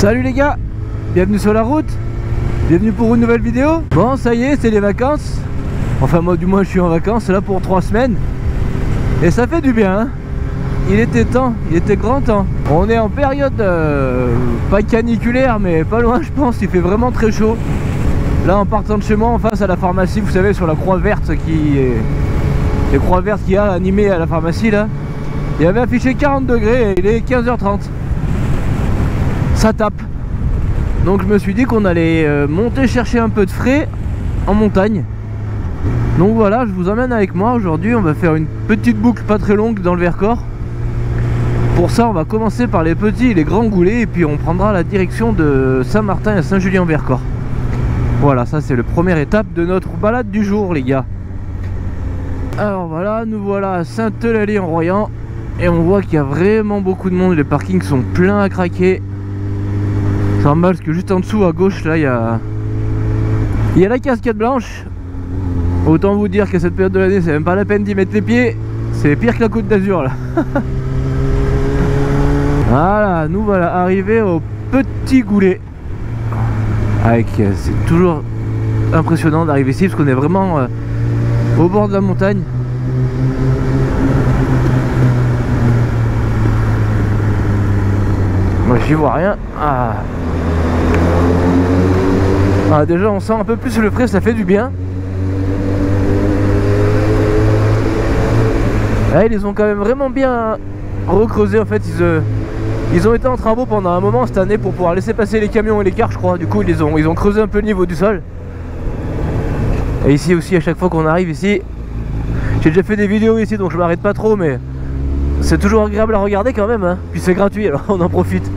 Salut les gars, bienvenue sur la route, bienvenue pour une nouvelle vidéo. Bon ça y est, c'est les vacances. Enfin moi du moins je suis en vacances là pour 3 semaines. Et ça fait du bien hein. Il était temps, il était grand temps. On est en période pas caniculaire mais pas loin je pense. Il fait vraiment très chaud. Là en partant de chez moi en face à la pharmacie, vous savez sur la croix verte les croix vertes qu'il y a animées à la pharmacie là, il y avait affiché 40 degrés et il est 15h30. Ça tape. Donc je me suis dit qu'on allait monter chercher un peu de frais en montagne. Donc voilà, je vous emmène avec moi aujourd'hui. On va faire une petite boucle pas très longue dans le Vercors. Pour ça on va commencer par les petits et les grands goulets, et puis on prendra la direction de Saint-Martin et Saint-Julien-en-Vercors. Voilà, ça c'est la première étape de notre balade du jour les gars. Alors voilà, nous voilà à Sainte-Eulalie-en-Royan. Et on voit qu'il y a vraiment beaucoup de monde. Les parkings sont pleins à craquer. C'est normal parce que juste en dessous à gauche là il y a la cascade blanche. Autant vous dire qu'à cette période de l'année c'est même pas la peine d'y mettre les pieds. C'est pire que la Côte d'Azur là. Voilà, nous voilà arrivés au petit goulet. C'est toujours impressionnant d'arriver ici parce qu'on est vraiment au bord de la montagne. Moi j'y vois rien. Déjà on sent un peu plus le frais, ça fait du bien. Ils les ont quand même vraiment bien recreusé en fait. Ils ont été en travaux pendant un moment cette année pour pouvoir laisser passer les camions et les cars je crois. Du coup ils ont creusé un peu le niveau du sol. Et ici aussi à chaque fois qu'on arrive ici, j'ai déjà fait des vidéos ici donc je m'arrête pas trop, mais c'est toujours agréable à regarder quand même hein. Puis c'est gratuit alors on en profite.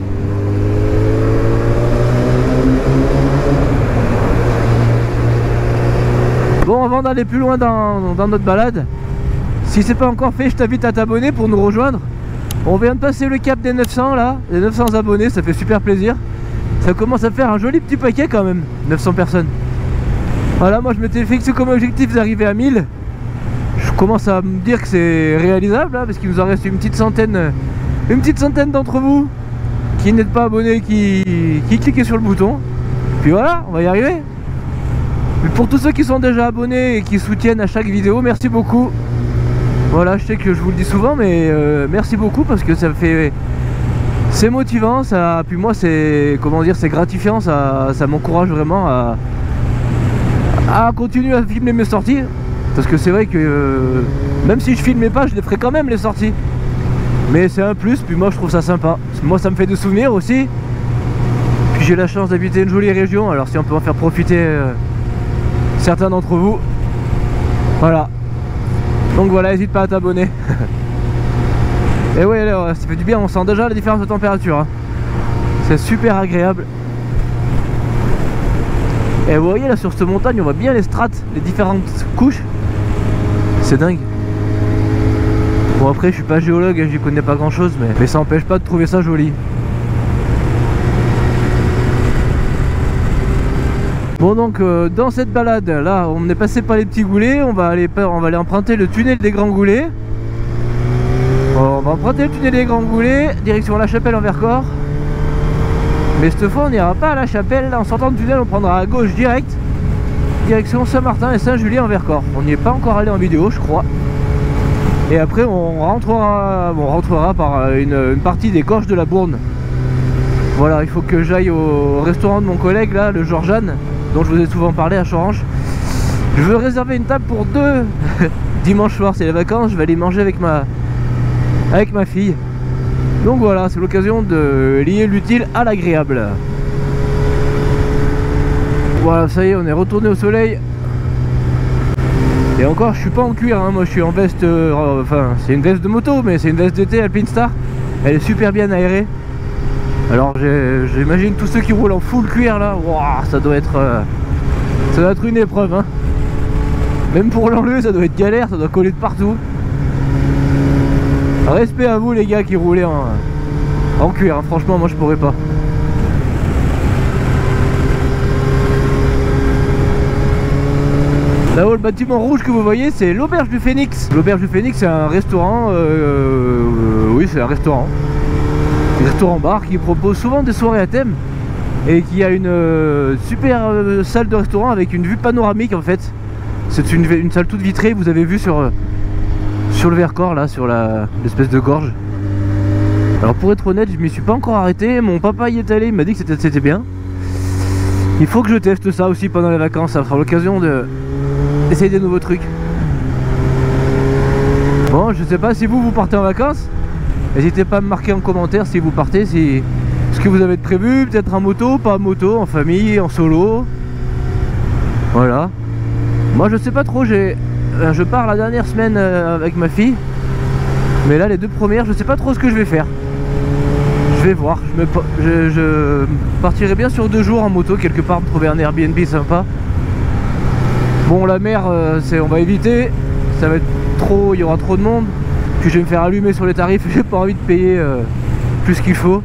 Bon, avant d'aller plus loin dans notre balade, si c'est pas encore fait, je t'invite à t'abonner pour nous rejoindre. On vient de passer le cap des 900 là, les 900 abonnés, ça fait super plaisir. Ça commence à faire un joli petit paquet quand même, 900 personnes. Voilà, moi je m'étais fixé comme objectif d'arriver à 1000. Je commence à me dire que c'est réalisable là, parce qu'il nous en reste une petite centaine d'entre vous qui n'êtes pas abonnés, qui cliquez sur le bouton. Puis voilà, on va y arriver. Mais pour tous ceux qui sont déjà abonnés et qui soutiennent à chaque vidéo, merci beaucoup. Voilà, je sais que je vous le dis souvent, mais merci beaucoup parce que ça fait... C'est motivant, ça. Puis moi c'est... Comment dire, c'est gratifiant, ça m'encourage vraiment à continuer à filmer mes sorties. Parce que c'est vrai que même si je filmais pas, je les ferais quand même les sorties. Mais c'est un plus, puis moi je trouve ça sympa. Moi ça me fait des souvenirs aussi. Puis j'ai la chance d'habiter une jolie région, alors si on peut en faire profiter certains d'entre vous. Voilà. Donc voilà, n'hésite pas à t'abonner. Et ouais, alors, ça fait du bien, on sent déjà la différence de température hein. C'est super agréable. Et vous voyez là sur cette montagne, on voit bien les strates, les différentes couches. C'est dingue. Bon après je suis pas géologue, j'y connais pas grand chose, mais ça n'empêche pas de trouver ça joli. Bon donc dans cette balade là, on est passé par les petits goulets, on va aller emprunter le tunnel des grands goulets. On va emprunter le tunnel des grands goulets, direction La Chapelle-en-Vercors. Mais cette fois on n'ira pas à La Chapelle, en sortant du tunnel on prendra à gauche direct, direction Saint-Martin et Saint-Julien-en-Vercors. On n'y est pas encore allé en vidéo je crois. Et après on rentrera par une partie des gorges de la Bourne. Voilà, il faut que j'aille au restaurant de mon collègue là, le Georgiane, dont je vous ai souvent parlé à Chorange. Je veux réserver une table pour 2 dimanche soir, c'est les vacances, je vais aller manger avec ma fille. Donc voilà, c'est l'occasion de lier l'utile à l'agréable. Voilà, ça y est, on est retourné au soleil. Et encore, je suis pas en cuir, hein. Moi je suis en veste, enfin c'est une veste de moto, mais c'est une veste d'été Alpinestar. Elle est super bien aérée. Alors j'imagine tous ceux qui roulent en full cuir là, wow, ça doit être une épreuve hein. Même pour l'enlever ça doit être galère, ça doit coller de partout. Respect à vous les gars qui roulaient en cuir hein. Franchement moi je pourrais pas. Là-haut, le bâtiment rouge que vous voyez, c'est l'Auberge du Phénix. L'Auberge du Phénix, c'est un restaurant. Oui, c'est un restaurant. Un restaurant-bar qui propose souvent des soirées à thème. et qui a une super salle de restaurant avec une vue panoramique en fait. C'est une salle toute vitrée, vous avez vu sur le Vercors là, sur l'espèce de gorge. Alors pour être honnête, je m'y suis pas encore arrêté, mon papa y est allé, il m'a dit que c'était bien. Il faut que je teste ça aussi pendant les vacances, ça fera l'occasion d'essayer des nouveaux trucs. Bon, je sais pas si vous partez en vacances. N'hésitez pas à me marquer en commentaire si vous partez, ce que vous avez prévu, peut-être en moto, pas en moto, en famille, en solo. Voilà. Moi je sais pas trop, je pars la dernière semaine avec ma fille. Mais là les 2 premières, je sais pas trop ce que je vais faire. Je vais voir, je partirai bien sur 2 jours en moto quelque part, trouver un Airbnb sympa. Bon, la mer, on va éviter, ça va être trop, il y aura trop de monde. Puis je vais me faire allumer sur les tarifs, j'ai pas envie de payer plus qu'il faut.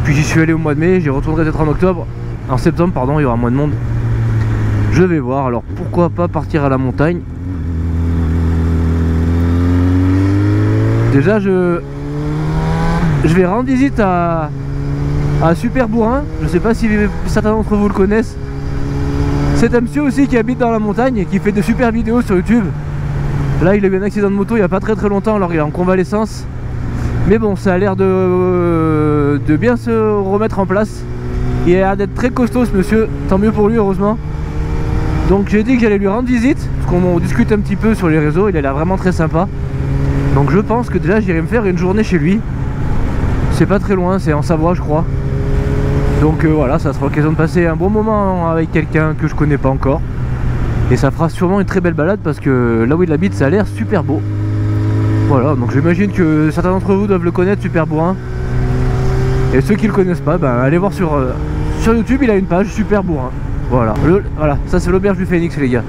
Puis j'y suis allé au mois de mai, j'y retournerai peut-être en septembre pardon, il y aura moins de monde. Je vais voir, alors pourquoi pas partir à la montagne. Déjà je vais rendre visite à Super Bourrin. Je sais pas si certains d'entre vous le connaissent. C'est un monsieur aussi qui habite dans la montagne et qui fait de super vidéos sur YouTube. Là il a eu un accident de moto il n'y a pas très longtemps, alors il est en convalescence. Mais bon, ça a l'air de bien se remettre en place. Il a l'air d'être très costaud ce monsieur, tant mieux pour lui heureusement. Donc j'ai dit que j'allais lui rendre visite, parce qu'on discute un petit peu sur les réseaux, il a l'air vraiment très sympa. Donc je pense que déjà j'irai me faire une journée chez lui. C'est pas très loin, c'est en Savoie je crois. Donc voilà, ça sera l'occasion de passer un bon moment avec quelqu'un que je connais pas encore. Et ça fera sûrement une très belle balade parce que là où il habite ça a l'air super beau. Voilà, donc j'imagine que certains d'entre vous doivent le connaître, Super Bourrin. Et ceux qui le connaissent pas, ben, allez voir sur YouTube, il a une page Super Bourrin. Voilà, voilà, ça c'est l'auberge du Phénix les gars.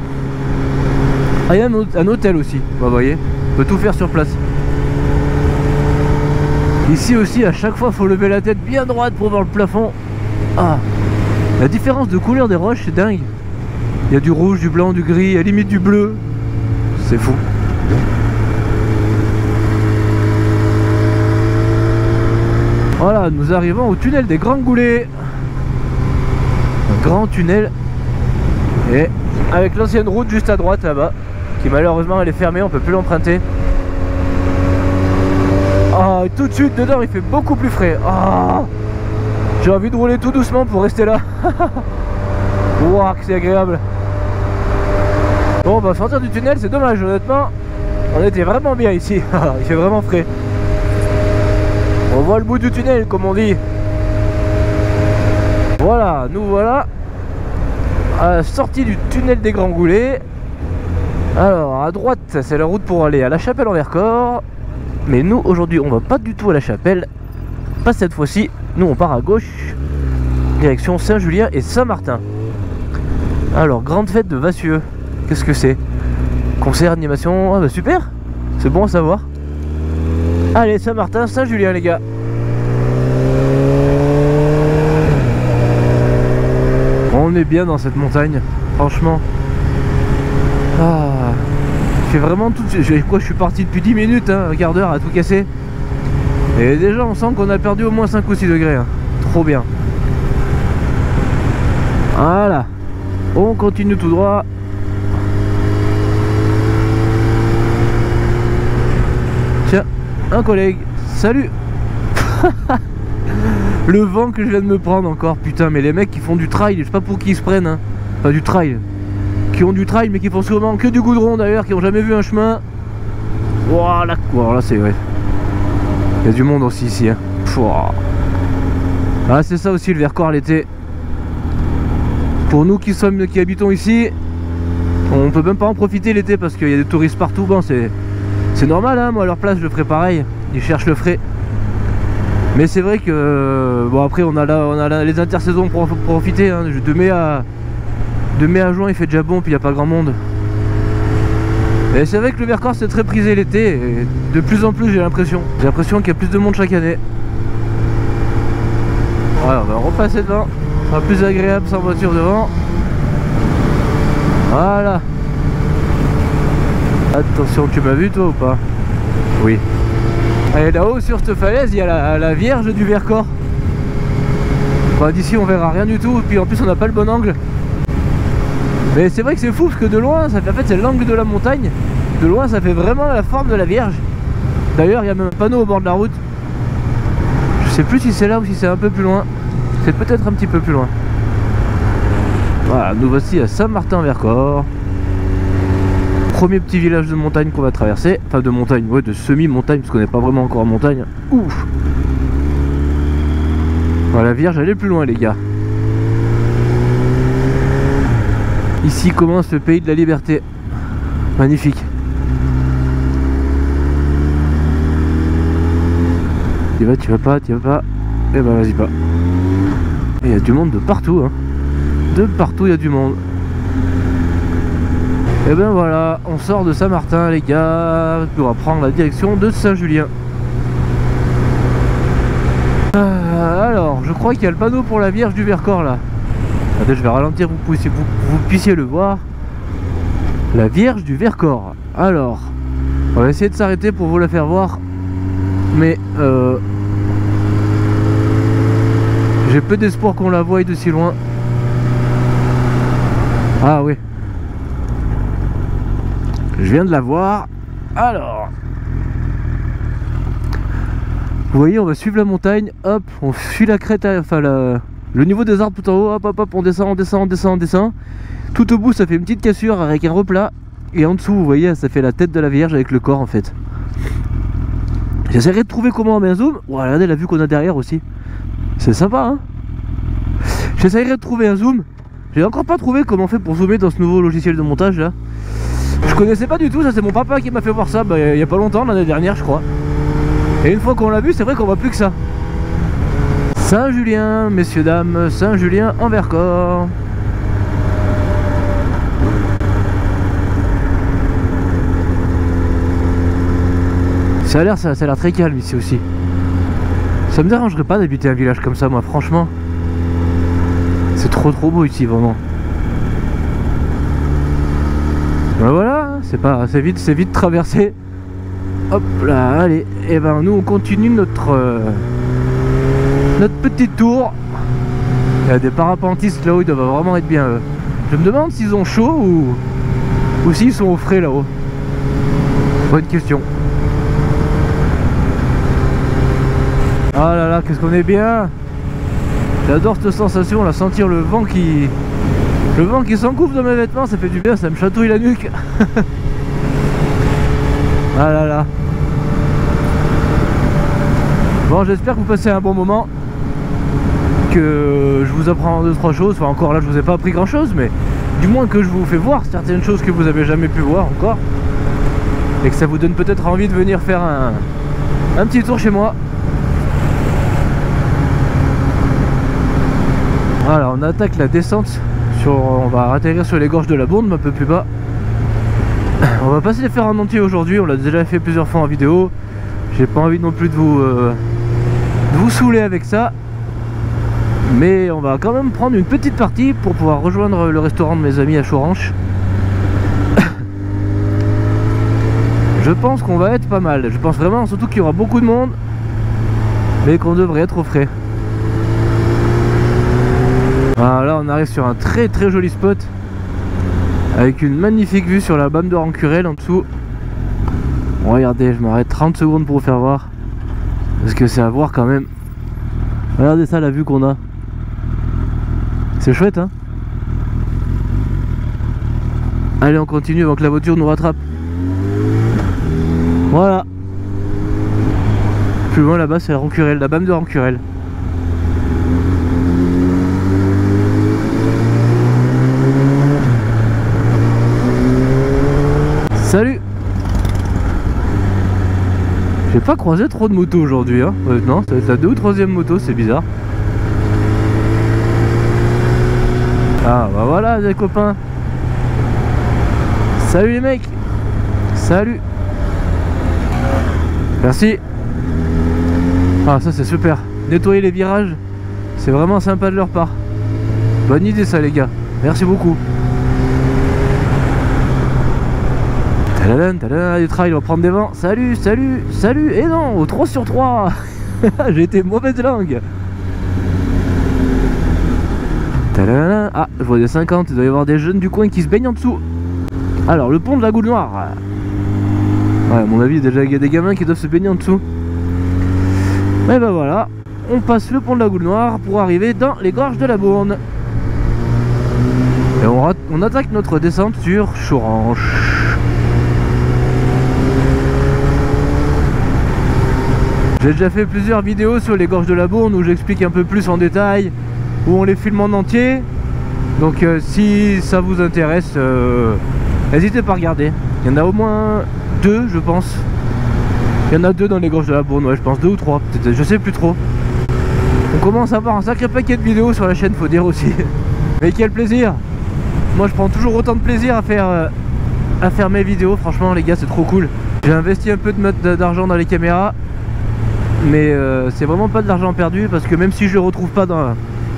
Ah, il y a un hôtel aussi, bah, vous voyez, on peut tout faire sur place. Ici aussi, à chaque fois, il faut lever la tête bien droite pour voir le plafond. Ah, la différence de couleur des roches, c'est dingue. Il y a du rouge, du blanc, du gris, à la limite du bleu. C'est fou. Voilà, nous arrivons au tunnel des Grands Goulets. Un grand tunnel. Et avec l'ancienne route juste à droite là-bas, qui malheureusement elle est fermée, on peut plus l'emprunter. Ah, tout de suite dedans il fait beaucoup plus frais. Ah, j'ai envie de rouler tout doucement pour rester là. Waouh, que c'est agréable. Bon, bah sortir du tunnel c'est dommage, honnêtement. On était vraiment bien ici. Il fait vraiment frais. On voit le bout du tunnel comme on dit. Voilà, nous voilà à la sortie du tunnel des Grands Goulets. Alors à droite c'est la route pour aller à la Chapelle en Vercors. Mais nous aujourd'hui on va pas du tout à la Chapelle. Pas cette fois-ci. Nous on part à gauche, direction Saint-Julien et Saint-Martin. Alors grande fête de Vassieux. Qu'est-ce que c'est? Concert, animation. Ah bah super. C'est bon à savoir. Allez, Saint-Martin, Saint-Julien les gars. On est bien dans cette montagne, franchement. Ah, il fait vraiment tout. Je suis parti depuis 10 minutes, hein, un quart d'heure à tout casser. Et déjà on sent qu'on a perdu au moins 5 ou 6 degrés, hein. Trop bien. Voilà. On continue tout droit. Tiens, un collègue. Salut. Le vent que je viens de me prendre encore. Putain, mais les mecs qui font du trail, je sais pas pour qui ils se prennent, hein. Pas du trail. Qui ont du trail mais qui font sûrement que du goudron d'ailleurs, qui ont jamais vu un chemin. Voilà, là c'est vrai. Il y a du monde aussi ici, hein. Ah, c'est ça aussi le Vercors l'été. Pour nous qui habitons ici, on peut même pas en profiter l'été parce qu'il y a des touristes partout. Bon, c'est normal, hein, moi à leur place je ferais pareil. Ils cherchent le frais. Mais c'est vrai que bon, après on a les intersaisons pour profiter, hein. De mai à juin il fait déjà bon, puis il n'y a pas grand monde. Et c'est vrai que le Vercors c'est très prisé l'été, et de plus en plus j'ai l'impression qu'il y a plus de monde chaque année. Voilà, on va repasser devant, ce sera plus agréable sans voiture devant. Voilà. Attention, tu m'as vu toi ou pas? Oui. Et là-haut sur cette falaise il y a la Vierge du Vercors. Enfin, d'ici on verra rien du tout, et puis en plus on n'a pas le bon angle. Mais c'est vrai que c'est fou parce que de loin, ça fait, en fait c'est l'angle de la montagne. De loin ça fait vraiment la forme de la Vierge. D'ailleurs il y a même un panneau au bord de la route. Je sais plus si c'est là ou si c'est un peu plus loin. C'est peut-être un petit peu plus loin. Voilà, nous voici à Saint-Martin-en-Vercors. Premier petit village de montagne qu'on va traverser. Enfin de montagne, ouais, de semi-montagne, parce qu'on n'est pas vraiment encore en montagne. Ouf. Voilà, la Vierge elle est plus loin les gars. Ici commence le pays de la liberté. Magnifique. Tu vas pas, tu vas pas. Eh ben vas-y pas. Et il y a du monde de partout, hein. De partout il y a du monde. Et ben voilà, on sort de Saint-Martin les gars. On va prendre la direction de Saint-Julien. Alors, je crois qu'il y a le panneau pour la Vierge du Vercors là. Attendez, je vais ralentir pour que vous puissiez le voir. La Vierge du Vercors. Alors, on va essayer de s'arrêter pour vous la faire voir. Mais j'ai peu d'espoir qu'on la voie de si loin. Ah oui. Je viens de la voir. Alors, vous voyez, on va suivre la montagne. Hop, on suit la crête, enfin le niveau des arbres tout en haut. Hop, hop, hop, on descend, on descend, on descend, on descend. Tout au bout, ça fait une petite cassure avec un replat. Et en dessous, vous voyez, ça fait la tête de la Vierge avec le corps en fait. J'essaierai de trouver comment on met un zoom. Oh, regardez la vue qu'on a derrière aussi. C'est sympa, hein. J'essaierai de trouver un zoom. J'ai encore pas trouvé comment on fait pour zoomer dans ce nouveau logiciel de montage là. Je connaissais pas du tout, ça c'est mon papa qui m'a fait voir ça il y a pas longtemps, l'année dernière je crois. Et une fois qu'on l'a vu, c'est vrai qu'on voit plus que ça. Saint-Julien, messieurs dames, Saint-Julien en Vercors. Ça a l'air très calme ici aussi. Ça me dérangerait pas d'habiter un village comme ça moi franchement. C'est trop beau ici vraiment. Ben voilà, c'est vite traversé. Hop là, allez. Et ben nous on continue notre petit tour. Il y a des parapentistes là-haut, ils doivent vraiment être bien eux. Je me demande s'ils ont chaud ou s'ils sont au frais là-haut. Bonne question. Ah là là, qu'est-ce qu'on est bien. J'adore cette sensation là, sentir le vent qui s'engouffre dans mes vêtements, ça fait du bien, ça me chatouille la nuque. Ah là là. Bon, j'espère que vous passez un bon moment, que je vous apprends 2-3 choses. Enfin encore là je vous ai pas appris grand chose, mais du moins que je vous fais voir certaines choses que vous avez jamais pu voir encore, et que ça vous donne peut-être envie de venir faire un petit tour chez moi. Voilà, on attaque la descente. On va atterrir sur les gorges de la Bourne, un peu plus bas. On va pas se les faire en entier aujourd'hui, on l'a déjà fait plusieurs fois en vidéo. J'ai pas envie non plus de vous saouler avec ça. Mais on va quand même prendre une petite partie pour pouvoir rejoindre le restaurant de mes amis à Choranche. Je pense qu'on va être pas mal. Je pense vraiment, surtout qu'il y aura beaucoup de monde, mais qu'on devrait être au frais. Voilà, on arrive sur un très joli spot avec une magnifique vue sur la Bame de Rancurel en dessous. Bon, regardez, je m'arrête 30 secondes pour vous faire voir, parce que c'est à voir quand même. Regardez ça, la vue qu'on a. C'est chouette, hein. Allez, on continue avant que la voiture nous rattrape. Voilà. Plus loin là-bas, c'est Rancurel, la Bame de Rancurel. Salut. J'ai pas croisé trop de motos aujourd'hui, hein. Non, ça va être la 2e ou 3e moto, c'est bizarre. Ah bah voilà les copains. Salut les mecs. Salut. Merci. Ah ça c'est super. Nettoyer les virages, c'est vraiment sympa de leur part. Bonne idée ça les gars. Merci beaucoup. Tadadam, tadadam, du trail, on va prendre des vents. Salut, salut, salut. Et non, au 3 sur 3. J'ai été mauvaise langue. Tadadada. Ah, je vois des 50, il doit y avoir des jeunes du coin qui se baignent en dessous. Alors, le pont de la Goule Noire. Ouais, à mon avis, déjà, il y a des gamins qui doivent se baigner en dessous. Et ben voilà, on passe le pont de la Goule Noire pour arriver dans les gorges de la Bourne. Et on attaque notre descente sur Choranche. J'ai déjà fait plusieurs vidéos sur les gorges de la Bourne où j'explique un peu plus en détail, où on les filme en entier. Donc si ça vous intéresse, n'hésitez pas à regarder. Il y en a au moins 2 je pense. Il y en a 2 dans les gorges de la Bourne, ouais, je pense 2 ou 3, peut-être, je sais plus trop. On commence à avoir un sacré paquet de vidéos sur la chaîne, faut dire aussi. Mais quel plaisir! Moi je prends toujours autant de plaisir à faire mes vidéos, franchement les gars, c'est trop cool. J'ai investi un peu d'argent dans les caméras, mais c'est vraiment pas de l'argent perdu, parce que même si je le retrouve pas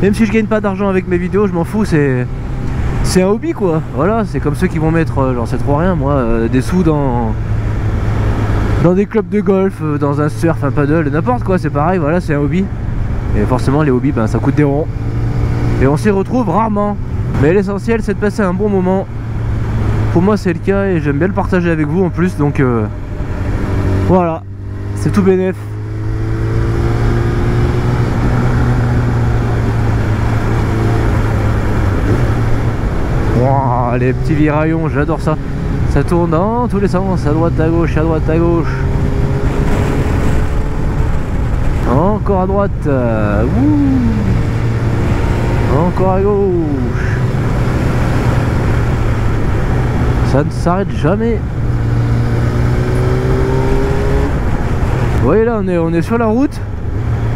même si je gagne pas d'argent avec mes vidéos, je m'en fous, c'est un hobby quoi. Voilà, c'est comme ceux qui vont mettre, j'en sais trop rien moi, des sous dans des clubs de golf, dans un surf, un paddle, n'importe quoi, c'est pareil, voilà, c'est un hobby. Et forcément les hobbies, ben, ça coûte des ronds. Et on s'y retrouve rarement. Mais l'essentiel c'est de passer un bon moment. Pour moi c'est le cas et j'aime bien le partager avec vous en plus, donc voilà, c'est tout bénef. Wow, les petits viraillons, j'adore ça. Ça tourne dans tous les sens, à droite, à gauche, à droite, à gauche. Encore à droite. Encore à gauche. Ça ne s'arrête jamais. Vous voyez là, on est sur la route.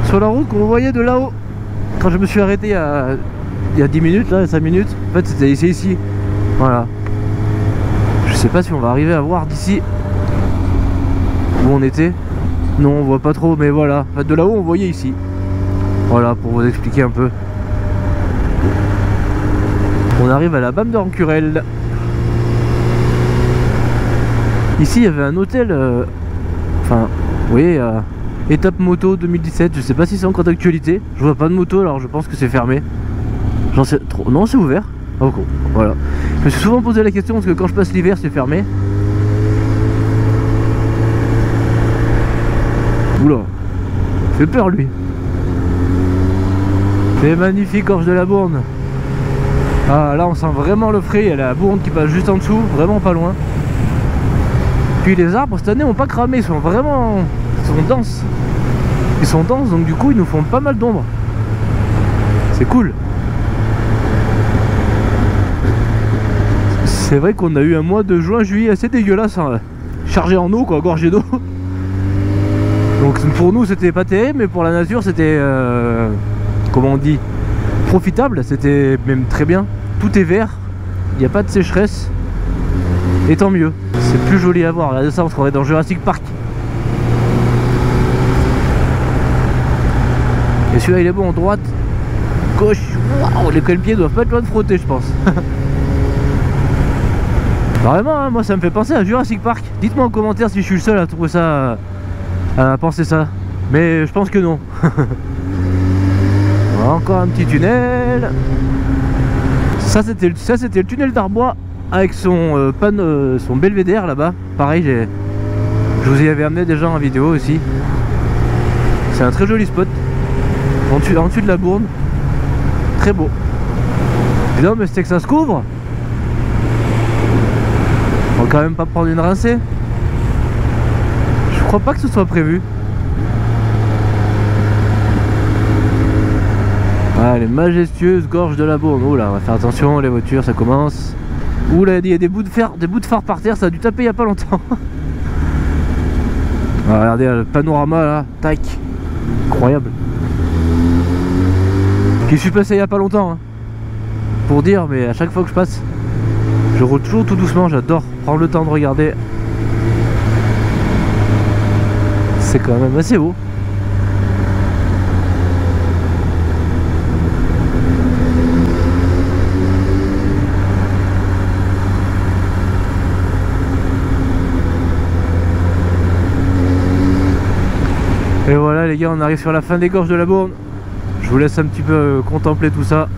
Sur la route qu'on voyait de là-haut. Quand je me suis arrêté il y a 10 minutes, là, 5 minutes. En fait, c'était ici. Voilà. Je sais pas si on va arriver à voir d'ici où on était. Non, on voit pas trop, mais voilà. En fait, de là-haut, on voyait ici. Voilà, pour vous expliquer un peu. On arrive à la Bame de Rancurel. Ici, il y avait un hôtel. Enfin, vous voyez, étape moto 2017. Je sais pas si c'est encore d'actualité. Je vois pas de moto, alors je pense que c'est fermé. J'en sais trop. Non, c'est ouvert. Oh, cool. Voilà. Je me suis souvent posé la question parce que quand je passe l'hiver, c'est fermé. Oula, fait peur lui. C'est magnifique, gorge de la Bourne. Ah là on sent vraiment le frais, il y a la Bourne qui passe juste en dessous, vraiment pas loin. Puis les arbres cette année ont pas cramé, ils sont vraiment... Ils sont denses. Ils sont denses, donc du coup ils nous font pas mal d'ombre. C'est cool. C'est vrai qu'on a eu un mois de juin-juillet assez dégueulasse, hein. Chargé en eau quoi, gorgé d'eau. Donc pour nous c'était pas terrible, mais pour la nature c'était, comment on dit, profitable, c'était même très bien. Tout est vert, il n'y a pas de sécheresse, et tant mieux. C'est plus joli à voir, regardez ça, on se croirait dans Jurassic Park. Et celui-là il est bon, droite, gauche, waouh, les pieds doivent pas être loin de frotter je pense. Vraiment, hein, moi ça me fait penser à Jurassic Park. Dites-moi en commentaire si je suis le seul à trouver ça... à penser ça, mais je pense que non. Encore un petit tunnel. Ça c'était le tunnel d'Arbois avec son son belvédère là-bas. Pareil, je vous y avais amené déjà en vidéo aussi. C'est un très joli spot en dessus de la Bourne, très beau. Et non mais c'était que ça se couvre. On va quand même pas prendre une rincée. Je crois pas que ce soit prévu. Ah, les majestueuses gorges de la Bourne. Oula, on va faire attention, les voitures, ça commence. Oula, il y a des bouts de phare par terre, ça a dû taper il y a pas longtemps. Ah, regardez le panorama là, tac. Incroyable. J'y suis passé il y a pas longtemps, hein. Pour dire, mais à chaque fois que je passe, je roule toujours tout doucement, j'adore prendre le temps de regarder. C'est quand même assez beau. Et voilà les gars, on arrive sur la fin des gorges de la Bourne. Je vous laisse un petit peu contempler tout ça.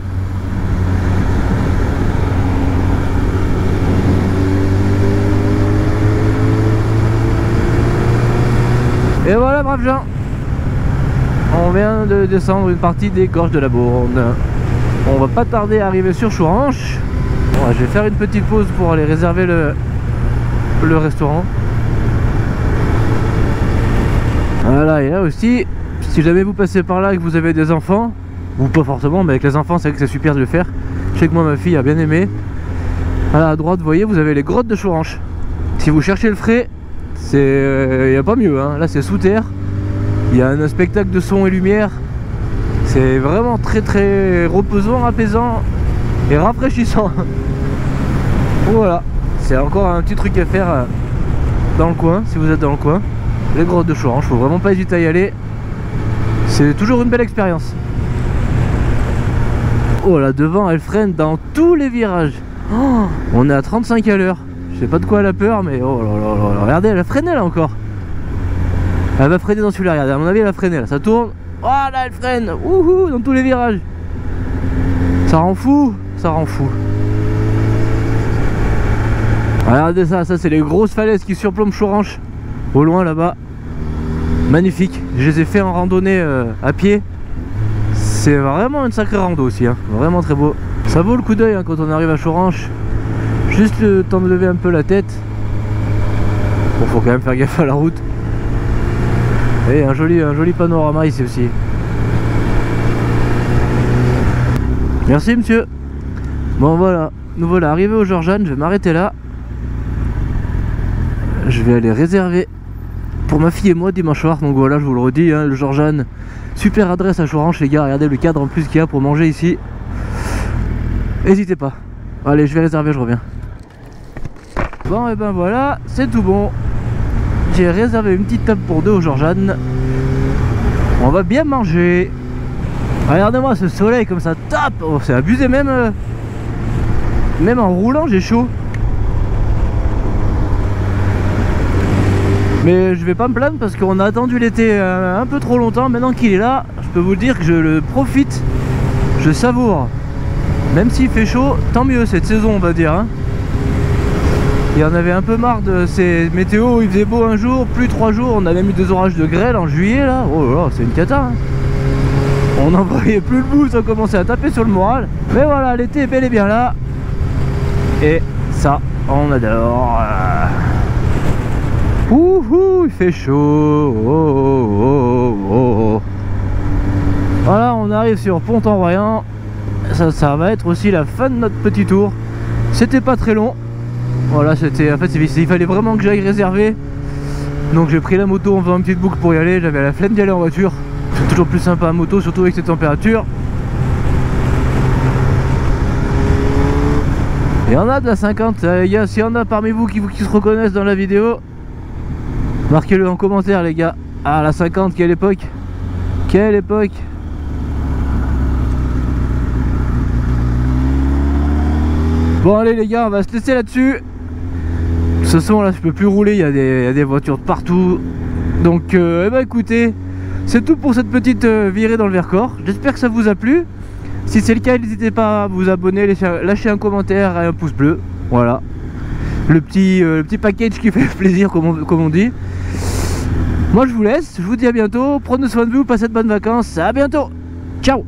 braves gens. On vient de descendre une partie des gorges de la Bourne. On va pas tarder à arriver sur Chouranche. Bon, je vais faire une petite pause pour aller réserver le restaurant. Voilà, et là aussi, si jamais vous passez par là et que vous avez des enfants, ou pas forcément, mais avec les enfants, c'est vrai que c'est super de le faire. Je sais que moi, ma fille a bien aimé. Voilà, à droite, vous voyez, vous avez les grottes de Chouranche. Si vous cherchez le frais, il n'y a pas mieux, hein. Là, c'est sous terre. Il y a un spectacle de son et lumière. C'est vraiment très très reposant, apaisant et rafraîchissant. Voilà, c'est encore un petit truc à faire dans le coin, si vous êtes dans le coin. Les grottes de Chouranche, faut vraiment pas hésiter à y aller. C'est toujours une belle expérience. Oh là, devant, elle freine dans tous les virages. Oh, on est à 35 à l'heure. Je sais pas de quoi elle a peur, mais oh là là là, regardez, elle a freiné là encore. Elle va freiner dans celui-là, regardez, à mon avis elle a freiné là, ça tourne. Oh là, elle freine, wouhou, dans tous les virages. Ça rend fou, ça rend fou. Regardez ça, ça c'est les grosses falaises qui surplombent Chouranche. Au loin là-bas. Magnifique, je les ai fait en randonnée à pied. C'est vraiment une sacrée rando aussi, hein. Vraiment très beau. Ça vaut le coup d'œil hein, quand on arrive à Chouranche. Juste le temps de lever un peu la tête. Bon, faut quand même faire gaffe à la route. Et un joli panorama ici aussi. Merci monsieur. Bon voilà, nous voilà arrivés au Georges-Anne, je vais m'arrêter là. Je vais aller réserver pour ma fille et moi dimanche soir. Donc voilà, je vous le redis, hein, le Georges-Anne. Super adresse à Chouranche les gars, regardez le cadre en plus qu'il y a pour manger ici. N'hésitez pas. Allez, je vais réserver, je reviens. Bon et ben voilà, c'est tout bon. J'ai réservé une petite table pour deux au Georges-Anne. On va bien manger. Regardez-moi ce soleil comme ça tape. Oh, c'est abusé, même en roulant j'ai chaud. Mais je vais pas me plaindre parce qu'on a attendu l'été un peu trop longtemps. Maintenant qu'il est là, je peux vous dire que je le profite. Je savoure. Même s'il fait chaud, tant mieux cette saison on va dire, hein. Il y en avait un peu marre de ces météos, il faisait beau un jour, plus 3 jours, on a même eu des orages de grêle en juillet là, oh là là, c'est une cata hein. On n'en voyait plus le bout, ça commençait à taper sur le moral. Mais voilà, l'été est bel et bien là. Et ça, on adore. Ouhou, il fait chaud. Oh, oh, oh, oh. Voilà, on arrive sur Pont-en-Royans. Ça va être aussi la fin de notre petit tour. C'était pas très long. Voilà, c'était en fait il fallait vraiment que j'aille réserver. Donc j'ai pris la moto en faisant une petite boucle pour y aller. J'avais la flemme d'y aller en voiture. C'est toujours plus sympa à moto, surtout avec ces températures. Il y en a de la 50. S'il y en a parmi vous qui se reconnaissent dans la vidéo, marquez-le en commentaire les gars. Ah la 50, quelle époque. Quelle époque. Bon allez les gars, on va se laisser là-dessus. Ce son là je peux plus rouler, il y a des voitures de partout. Donc eh ben, écoutez, c'est tout pour cette petite virée dans le Vercors. J'espère que ça vous a plu. Si c'est le cas, n'hésitez pas à vous abonner, lâcher un commentaire et un pouce bleu. Voilà, le petit package qui fait plaisir comme on dit. Moi je vous laisse, je vous dis à bientôt. Prenez soin de vous, passez de bonnes vacances. À bientôt, ciao.